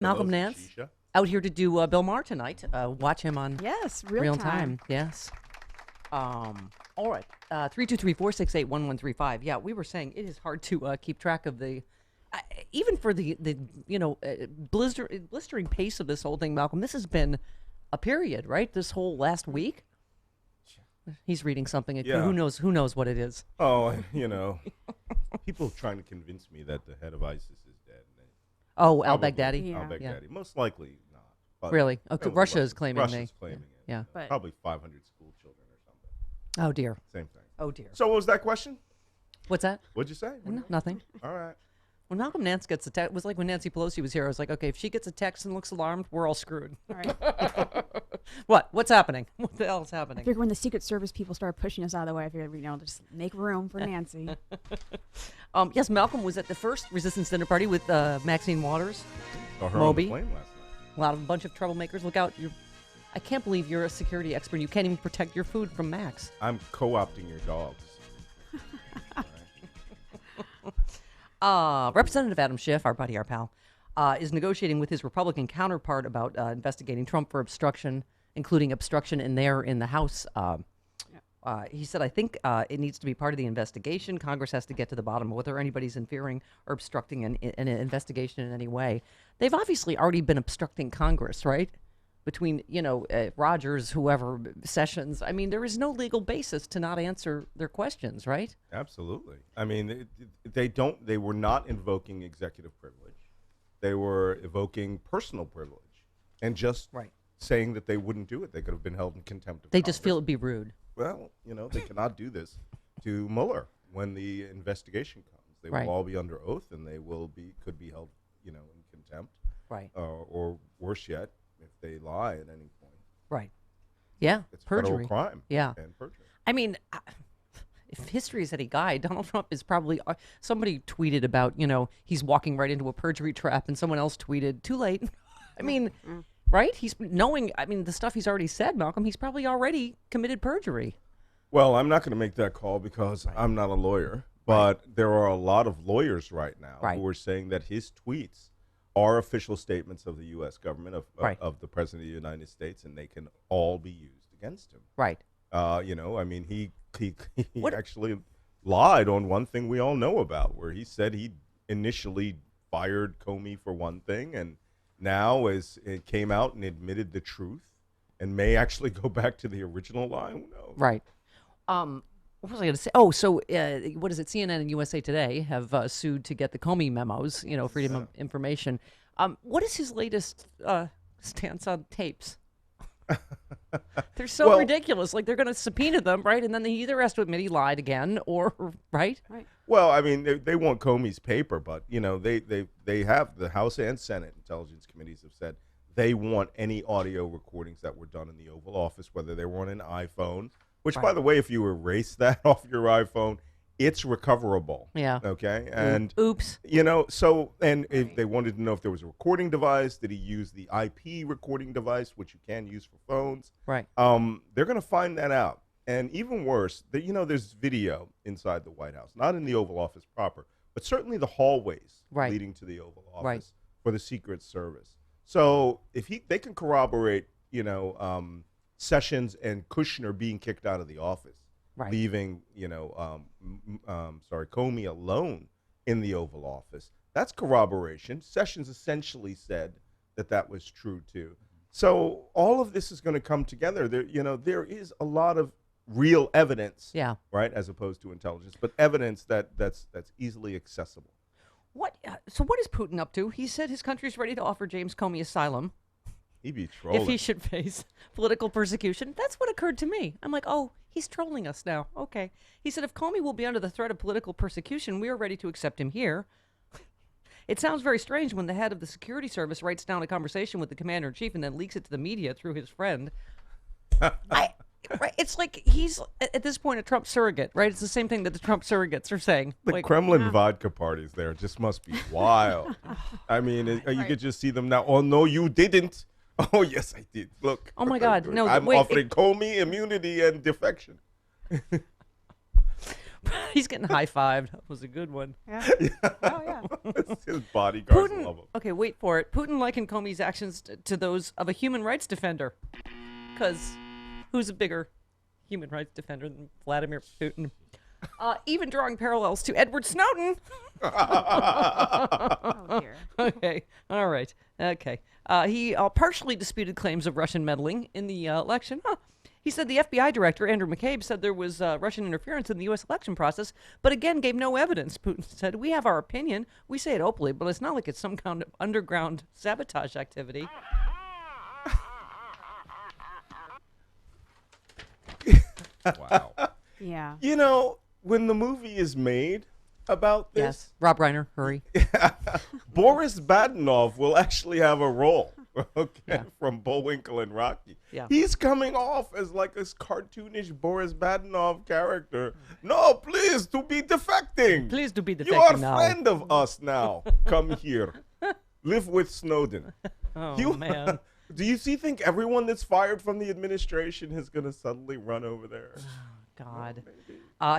Malcolm Nance out here to do Bill Maher tonight. Watch him on real time. Yes. All right. 323-468-1135. Yeah, we were saying it is hard to keep track of the, even for the blistering pace of this whole thing, Malcolm. This has been a period, right? This whole last week. He's reading something. Yeah. Who knows what it is? Oh, people trying to convince me that the head of ISIS is dead. Oh, al-Baghdadi? Yeah. Al-Baghdadi. Most likely not. But really? Okay. Russia is claiming Russia's claiming it. Yeah. But probably 500 school children or something. Oh, dear. Same thing. Oh, dear. So what was that question? What's that? What'd you say? Nothing. All right. When Malcolm Nance gets a text, it was like when Nancy Pelosi was here. I was like, okay, if she gets a text and looks alarmed, we're all screwed. All right. What's happening? What the hell is happening? I figured when the Secret Service people started pushing us out of the way, I figured, just make room for Nancy. Yes, Malcolm was at the first Resistance dinner party with Maxine Waters, Saw her Moby. on the plane last A night. bunch of troublemakers. Look out. I can't believe you're a security expert. You can't even protect your food from Max. I'm co-opting your dogs. Representative Adam Schiff, our buddy, our pal, is negotiating with his Republican counterpart about investigating Trump for obstruction, including obstruction in the House. He said, I think it needs to be part of the investigation. Congress has to get to the bottom of whether anybody's interfering or obstructing an investigation in any way. They've obviously already been obstructing Congress, right? Between, Rogers, whoever, Sessions. I mean, there is no legal basis to not answer their questions, right? Absolutely. I mean, they were not invoking executive privilege. They were evoking personal privilege and just saying that they wouldn't do it. They could have been held in contempt of They Congress. just feel it'd be rude. Well, they cannot do this to Mueller when the investigation comes. They will all be under oath and they could be held, in contempt. Right. Or worse yet, if they lie at any point. Right. Yeah. It's perjury. federal crime. Yeah. And perjury. I mean, if history is any guide, Donald Trump is probably, somebody tweeted about, he's walking right into a perjury trap, and someone else tweeted, too late. I mean, right? He's knowing, the stuff he's already said, Malcolm, he's probably already committed perjury. Well, I'm not going to make that call because I'm not a lawyer, but there are a lot of lawyers right now who are saying that his tweets are official statements of the U.S. government, of the President of the United States, and they can all be used against him. Right. He actually lied on one thing we all know about, where he said he initially fired Comey for one thing, and now as it came out and admitted the truth, and may actually go back to the original lie. Who knows? Right. What was I going to say? Oh, so what is it? CNN and USA Today have sued to get the Comey memos, freedom of information. What is his latest stance on tapes? They're so ridiculous. Like, they're going to subpoena them, right? And then he either has to admit he lied again or, right? Right. Well, I mean, they want Comey's paper, but, they have, the House and Senate Intelligence Committees have said they want any audio recordings that were done in the Oval Office, whether they were on an iPhone, which, by the way, if you erase that off your iPhone, it's recoverable. Yeah. Okay. And oops. If they wanted to know if there was a recording device, did he use the IP recording device, which you can use for phones? Right. They're going to find that out. And even worse, there's video inside the White House, not in the Oval Office proper, but certainly the hallways leading to the Oval Office for the Secret Service. So if they can corroborate, Sessions and Kushner being kicked out of the office, leaving, Comey alone in the Oval Office. That's corroboration. Sessions essentially said that was true too. So all of this is going to come together. There is a lot of real evidence, right, as opposed to intelligence, but evidence that's easily accessible. So what is Putin up to? He said his country's ready to offer James Comey asylum. He'd be trolling. If he should face political persecution. That's what occurred to me. I'm like, oh, he's trolling us now. Okay. He said, if Comey will be under the threat of political persecution, we are ready to accept him here. It sounds very strange when the head of the security service writes down a conversation with the commander-in-chief and then leaks it to the media through his friend. It's like he's, at this point, a Trump surrogate, right? It's the same thing that the Trump surrogates are saying. The Kremlin vodka parties there just must be wild. I mean, you could just see them now. Oh, no, you didn't. Oh, yes, I did. Look. Oh, my God. No, I'm offering Comey immunity and defection. He's getting high-fived. That was a good one. Yeah. Yeah. Oh, yeah. His bodyguards Putin, love him. okay, wait for it. Putin likened Comey's actions to those of a human rights defender. Because who's a bigger human rights defender than Vladimir Putin? Even drawing parallels to Edward Snowden. Oh, dear. Okay, all right, okay. He partially disputed claims of Russian meddling in the election. He said the FBI director, Andrew McCabe, said there was Russian interference in the U.S. election process, but again gave no evidence. Putin said, we have our opinion. We say it openly, but it's not like it's some kind of underground sabotage activity. Wow. Yeah. You know, when the movie is made about this, Yes. Rob Reiner, hurry. Boris Badenov will actually have a role, okay, from Bullwinkle and Rocky. Yeah. He's coming off as like this cartoonish Boris Badenov character. No, please, to be defecting. Please do be You are defecting now. friend of us now. Come here. Live with Snowden. Oh, man. Do you think everyone that's fired from the administration is going to suddenly run over there? God.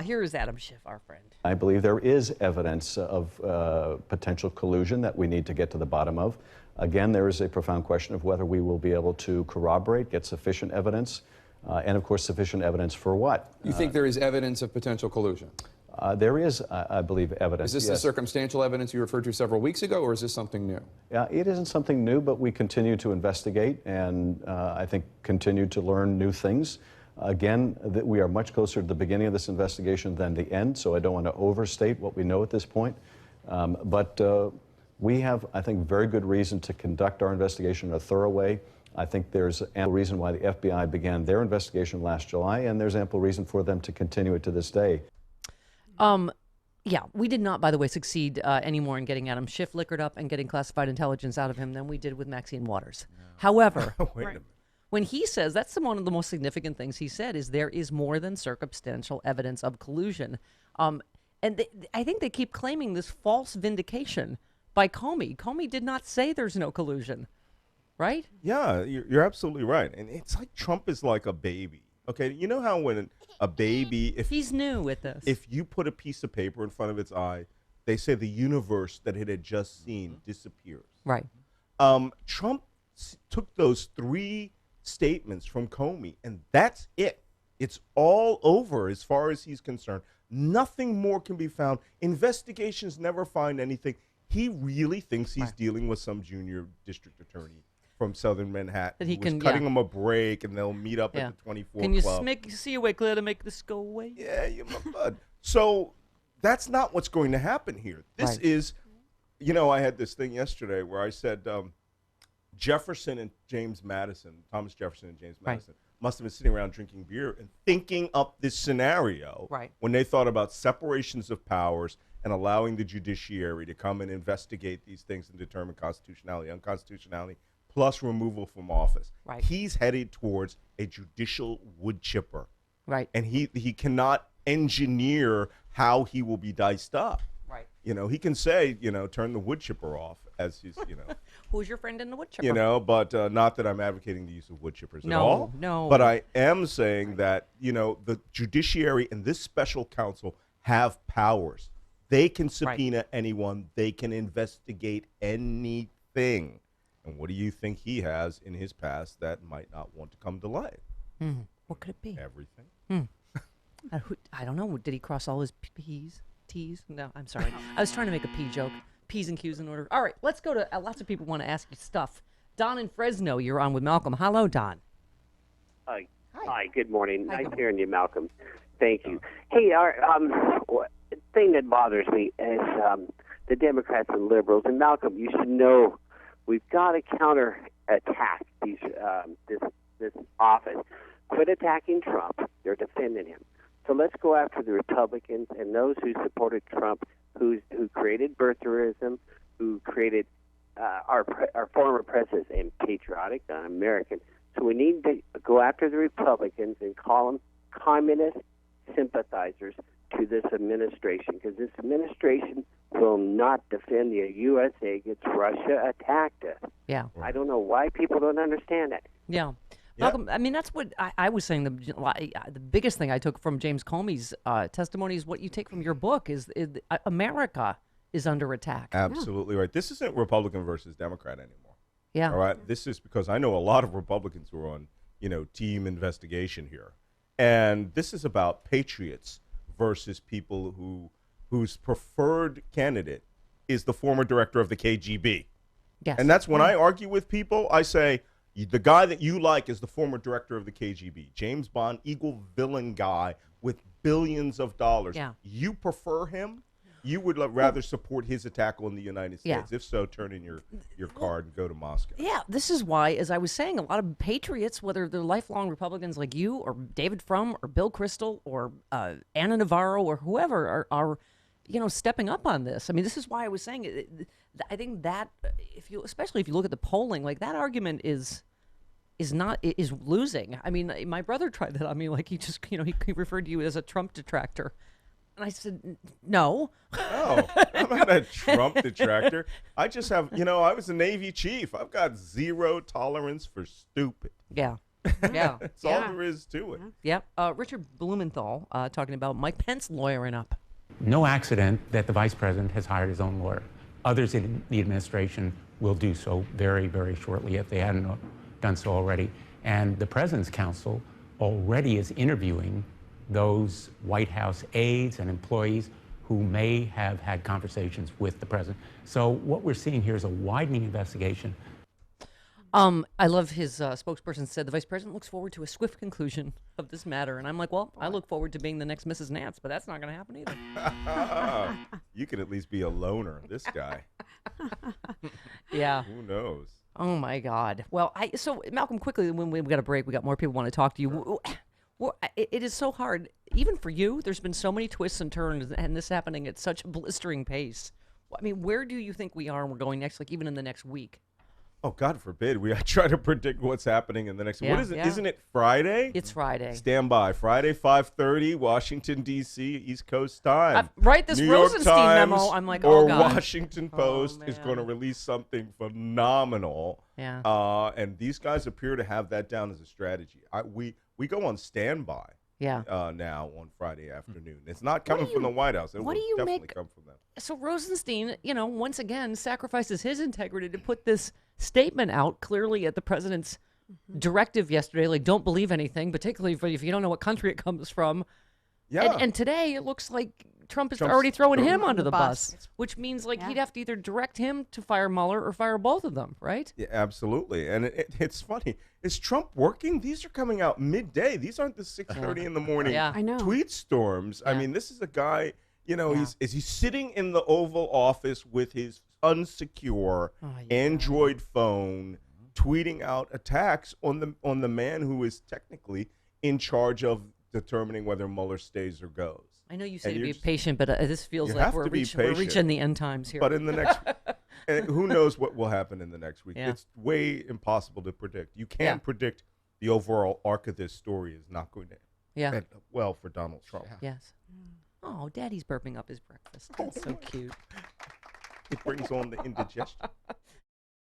Here is Adam Schiff, our friend. I believe there is evidence of potential collusion that we need to get to the bottom of. Again, there is a profound question of whether we will be able to corroborate, get sufficient evidence, and of course sufficient evidence for what? You think there is evidence of potential collusion? There is, I believe, evidence. Is this the yes. circumstantial evidence you referred to several weeks ago, or is this something new? It isn't something new, but we continue to investigate and I think continue to learn new things. Again, we are much closer to the beginning of this investigation than the end, so I don't want to overstate what we know at this point. But we have, I think, very good reason to conduct our investigation in a thorough way. I think there's ample reason why the FBI began their investigation last July, and there's ample reason for them to continue it to this day. Yeah, we did not, by the way, succeed anymore in getting Adam Schiff liquored up and getting classified intelligence out of him than we did with Maxine Waters. However, Wait a minute. when he says, that's one of the most significant things he said, is there is more than circumstantial evidence of collusion. I think they keep claiming this false vindication by Comey. Comey did not say there's no collusion, right? Yeah, you're absolutely right. And it's like Trump is like a baby. Okay, you know how when a baby, He's new at this. if you put a piece of paper in front of its eye, they say the universe that it had just seen disappears. Right. Trump took those 3 statements from Comey, and that's it. It's all over as far as he's concerned. Nothing more can be found. Investigations never find anything. He really thinks he's dealing with some junior district attorney from Southern Manhattan That he who was can- cutting yeah. him a break, and they'll meet up Yeah. at the 24 Can you Club. see a way clear to make this go away? Yeah, you're my bud. So that's not what's going to happen here. This Right. is, you know, I had this thing yesterday where I said Jefferson and James Madison, Thomas Jefferson and James Right. Madison, must have been sitting around drinking beer and thinking up this scenario Right. when they thought about separations of powers and allowing the judiciary to come and investigate these things and determine constitutionality, unconstitutionality, plus removal from office. Right. He's headed towards a judicial wood chipper. Right. And he cannot engineer how he will be diced up. Right. You know, he can say, you know, turn the wood chipper off as he's, you know, Who's your friend in the wood chipper? you know, but not that I'm advocating the use of wood chippers at No, all. no. But I am saying that, you know, the judiciary and this special counsel have powers. They can subpoena anyone. They can investigate anything. And what do you think he has in his past that might not want to come to light? What could it be? Everything. I don't know. Did he cross all his P's? T's? No, I'm sorry. I was trying to make a P joke. P's and Q's in order. All right, let's go to lots of people want to ask you stuff. Don in Fresno, you're on with Malcolm. Hello, Don. Hi, good morning. Hi, Nice good hearing you, Malcolm. Thank you. Hey, our thing that bothers me is the Democrats and liberals. And Malcolm, you should know we've got to counterattack this office. Quit attacking Trump. They're defending him. So let's go after the Republicans and those who supported Trump, who created birtherism, who created our former president and patriotic, American. So we need to go after the Republicans and call them communist sympathizers to this administration, because this administration will not defend the USA against Russia attacked us. Yeah. I don't know why people don't understand that. Yeah. Yeah. Malcolm, I mean, that's what I was saying. The biggest thing I took from James Comey's testimony is what you take from your book is America is under attack. Absolutely right. This isn't Republican versus Democrat anymore. Yeah. All right. This is because I know a lot of Republicans who are on, team investigation here. And this is about patriots versus people whose preferred candidate is the former director of the KGB. Yes. And that's when I argue with people, I say, the guy that you like is the former director of the KGB, James Bond, eagle villain guy with billions of dollars. Yeah. You prefer him? You would rather support his attack on the United States. Yeah. If so, turn in your card and go to Moscow. Yeah, this is why, as I was saying, a lot of patriots, whether they're lifelong Republicans like you or David Frum or Bill Kristol or Anna Navarro or whoever are stepping up on this. I mean, this is why I was saying I think that especially if you look at the polling, like that argument is losing. I mean, my brother tried that on me. Like he just he referred to you as a Trump detractor. And I said, no. No, I'm not a Trump detractor. I just have, I was a Navy chief. I've got zero tolerance for stupid. Yeah. Yeah. That's all there is to it. Yeah. Richard Blumenthal talking about Mike Pence lawyering up. No accident that the vice president has hired his own lawyer. Others in the administration will do so very, very shortly if they hadn't done so already. And the president's counsel already is interviewing those White House aides and employees who may have had conversations with the president. So what we're seeing here is a widening investigation. I love his spokesperson said the vice president looks forward to a swift conclusion of this matter. And I'm like, well, I look forward to being the next Mrs. Nance, but that's not going to happen either. You could at least be a loner, this guy. Yeah. Who knows? Oh, my God. Well, so Malcolm, quickly, when we got a break, we got more people want to talk to you. Well, it is so hard, even for you. There's been so many twists and turns, and this happening at such a blistering pace. I mean, where do you think we are and we're going next, like even in the next week? Oh, God forbid. I try to predict what's happening in the next. Yeah, what is it? yeah. Isn't it Friday? It's Friday. Stand by. Friday, 5:30, Washington, D.C., East Coast time. Right, this New York Rosenstein Times memo, I'm like, or oh, God. Washington Post is man. going to release something phenomenal. Yeah. And these guys appear to have that down as a strategy. We go on standby. Yeah. Now on Friday afternoon. It's not coming from the White House. It will what do you definitely make- come from them. So Rosenstein, once again, sacrifices his integrity to put this statement out clearly at the president's directive yesterday, like don't believe anything, particularly if you don't know what country it comes from. Yeah. And today it looks like Trump's Trump's already throwing him on under the the bus, bus. which means like Yeah. he'd have to either direct him to fire Mueller or fire both of them, right? Yeah, absolutely. And it's funny. Is Trump working? These are coming out midday. These aren't the 6:30 in the morning Yeah. I know. tweet storms. I Yeah. mean, this is a guy, he's sitting in the Oval Office with his unsecure Android phone tweeting out attacks on the man who is technically in charge of determining whether Mueller stays or goes. I know you say And to you're be just- patient, but this feels You like have we're to be reaching patient. the end times here. But in the next, and who knows what will happen in the next week? Yeah. It's way impossible to predict. You can't Yeah. predict the overall arc of this story is not going to yeah. end well for Donald Trump. Yes. Oh, Daddy's burping up his breakfast. That's so cute. It brings on the indigestion.